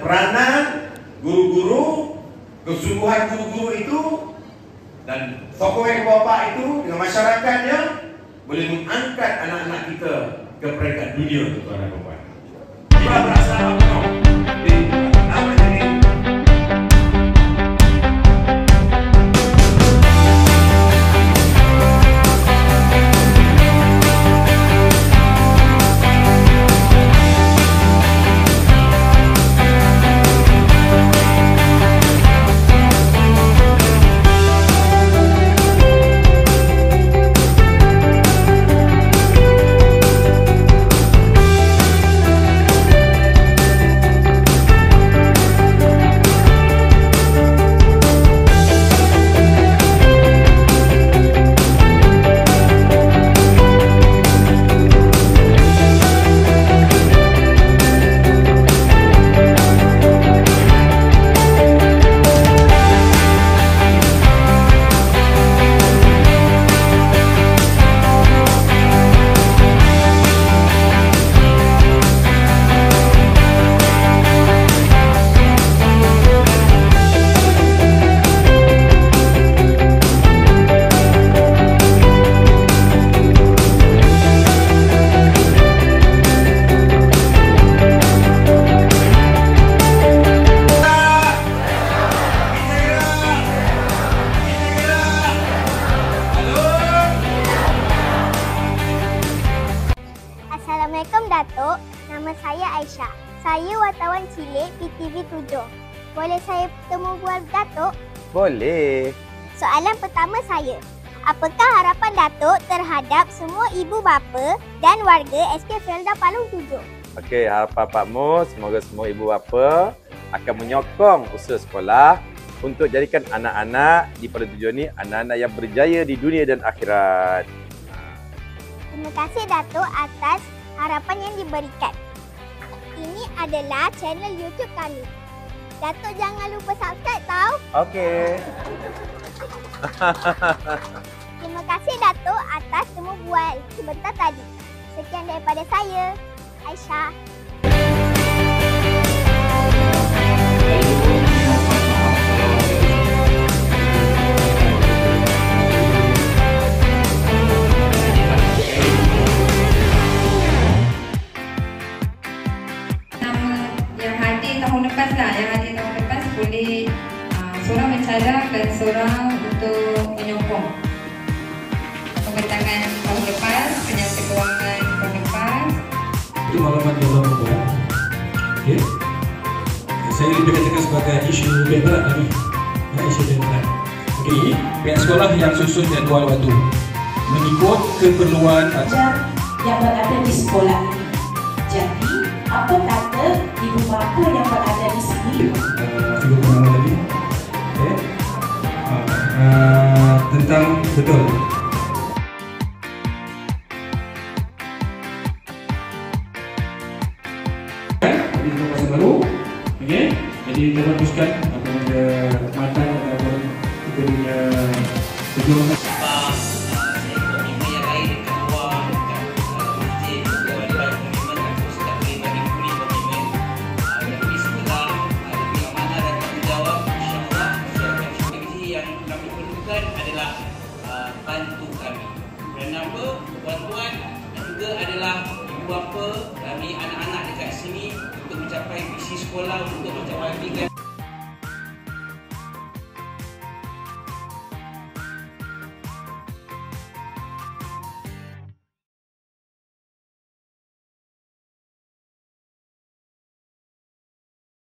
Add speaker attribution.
Speaker 1: peranan guru-guru, kesungguhan guru-guru itu dan tokoh yang bapak itu dengan masyarakatnya boleh mengangkat anak-anak kita ke peringkat dunia, tuan dan puan. Kita berasa
Speaker 2: Assalamualaikum Datuk, nama saya Aisyah. Saya wartawan cilik PTV 7. Boleh saya bertemu bual Datuk?
Speaker 3: Boleh.
Speaker 2: Soalan pertama saya, apakah harapan Datuk terhadap semua ibu bapa dan warga SK Felda Palung 7?
Speaker 3: Okey, harapan Pakmu semoga semua ibu bapa akan menyokong usaha sekolah untuk jadikan anak-anak di Palung 7 ni anak-anak yang berjaya di dunia dan akhirat.
Speaker 2: Terima kasih Datuk atas harapan yang diberikan. Ini adalah channel YouTube kami. Datuk jangan lupa subscribe tau.
Speaker 3: Okey.
Speaker 2: Terima kasih Datuk atas semua bual sebentar tadi. Sekian daripada saya, Aisyah.
Speaker 4: Yang hadir tahun lepas boleh seorang mencadang dan seorang untuk menyokong pembentangan tahun lepas, penyelesaian kewangan tahun lepas.
Speaker 5: Itu maklumat yang dalam buku. Okay. Saya lebih katakan sebagai isu lebih berat lagi. Isu lebih berat. Okey, pihak sekolah yang susun jadual waktu mengikut keperluan
Speaker 6: ajar yang berada di sekolah ini. Jadi, apa kata ibu bapa yang berada di sini?
Speaker 5: Cuba penama tadi. Okay. Tentang betul. Ini informasi baru. Okay. Jadi kita teruskan apabila matang ataupun kita punya perjuangan.
Speaker 7: Adalah bantu kami. Dan nama tuan-tuan juga adalah ibu bapa kami anak-anak dekat sini untuk mencapai visi sekolah untuk mencapai